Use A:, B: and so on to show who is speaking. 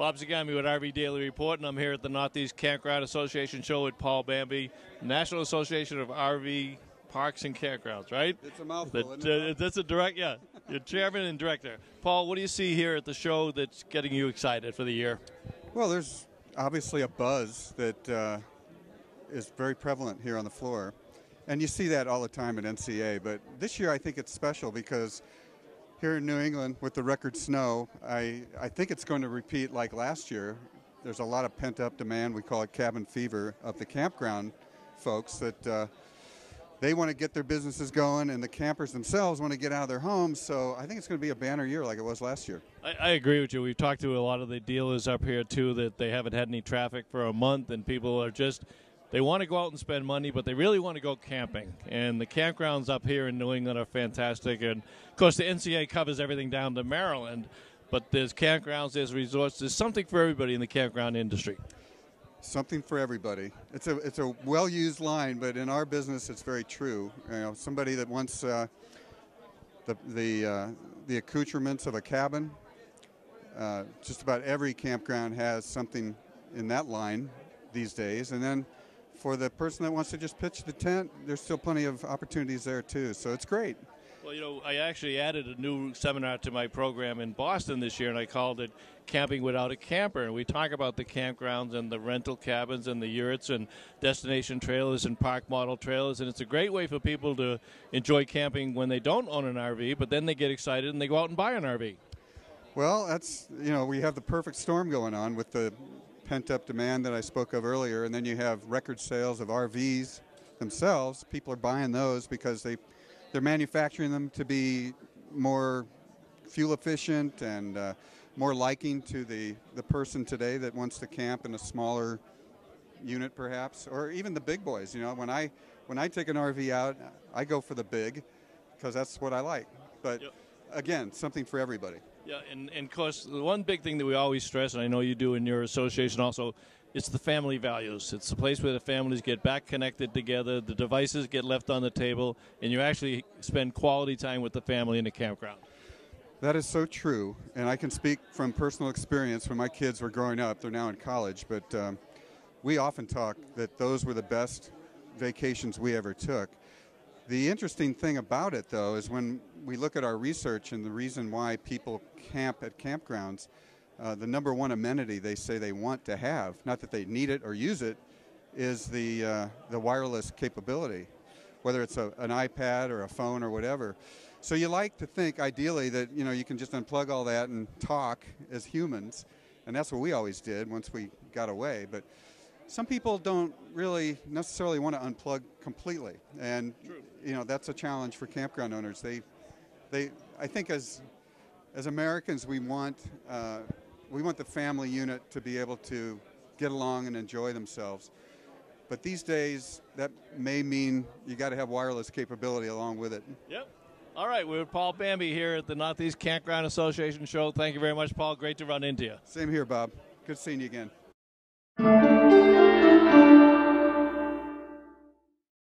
A: Bob Zagami with RV Daily Report, and I'm here at the Northeast Campground Association show with Paul Bambei, National Association of RV Parks and Campgrounds, right?
B: It's a mouthful, isn't it?
A: That's a direct, yeah. You're chairman and director. Paul, what do you see here at the show that's getting you excited for the year?
B: Well, there's obviously a buzz that is very prevalent here on the floor. And you see that all the time at NCA. But this year I think it's special because here in New England with the record snow, I think it's going to repeat like last year. There's a lot of pent-up demand. We call it cabin fever of the campground folks that they want to get their businesses going, and the campers themselves want to get out of their homes. So I think it's going to be a banner year like it was last year.
A: I agree with you. We've talked to a lot of the dealers up here, too, that they haven't had any traffic for a month, and people are just, they want to go out and spend money, but they really want to go camping. And the campgrounds up here in New England are fantastic. And, of course, the NCA covers everything down to Maryland, but there's campgrounds, there's resorts. There's something for everybody in the campground industry.
B: Something for everybody. It's a well-used line, but in our business, it's very true. You know, somebody that wants the accoutrements of a cabin. Just about every campground has something in that line these days. And then for the person that wants to just pitch the tent, there's still plenty of opportunities there too. So it's great.
A: Well, you know, I actually added a new seminar to my program in Boston this year, and I called it Camping Without a Camper. And we talk about the campgrounds and the rental cabins and the yurts and destination trailers and park model trailers. And it's a great way for people to enjoy camping when they don't own an RV, but then they get excited and they go out and buy an RV.
B: Well, that's, you know, we have the perfect storm going on with the pent-up demand that I spoke of earlier, and then you have record sales of RVs themselves. People are buying those because they're manufacturing them to be more fuel efficient and more liking to the person today that wants to camp in a smaller unit perhaps, or even the big boys. You know, when I take an RV out, I go for the big because that's what I like. But yep. Again, something for everybody.
A: Yeah, and of course, the one big thing that we always stress, and I know you do in your association also, it's the family values. It's the place where the families get back connected together, the devices get left on the table, and you actually spend quality time with the family in the campground.
B: That is so true, and I can speak from personal experience. When my kids were growing up, they're now in college, but we often talk that those were the best vacations we ever took. The interesting thing about it, though, is when we look at our research and the reason why people camp at campgrounds, the number one amenity they say they want to have, not that they need it or use it, is the wireless capability, whether it's an iPad or a phone or whatever. So you like to think, ideally, that you can just unplug all that and talk as humans, and that's what we always did once we got away. But some people don't really necessarily want to unplug completely, and that's a challenge for campground owners. I think as Americans, we want the family unit to be able to get along and enjoy themselves. But these days, that may mean you got to have wireless capability along with it.
A: Yep. All right, we're with Paul Bambei here at the Northeast Campground Association show. Thank you very much, Paul. Great to run into you.
B: Same here, Bob. Good seeing you again.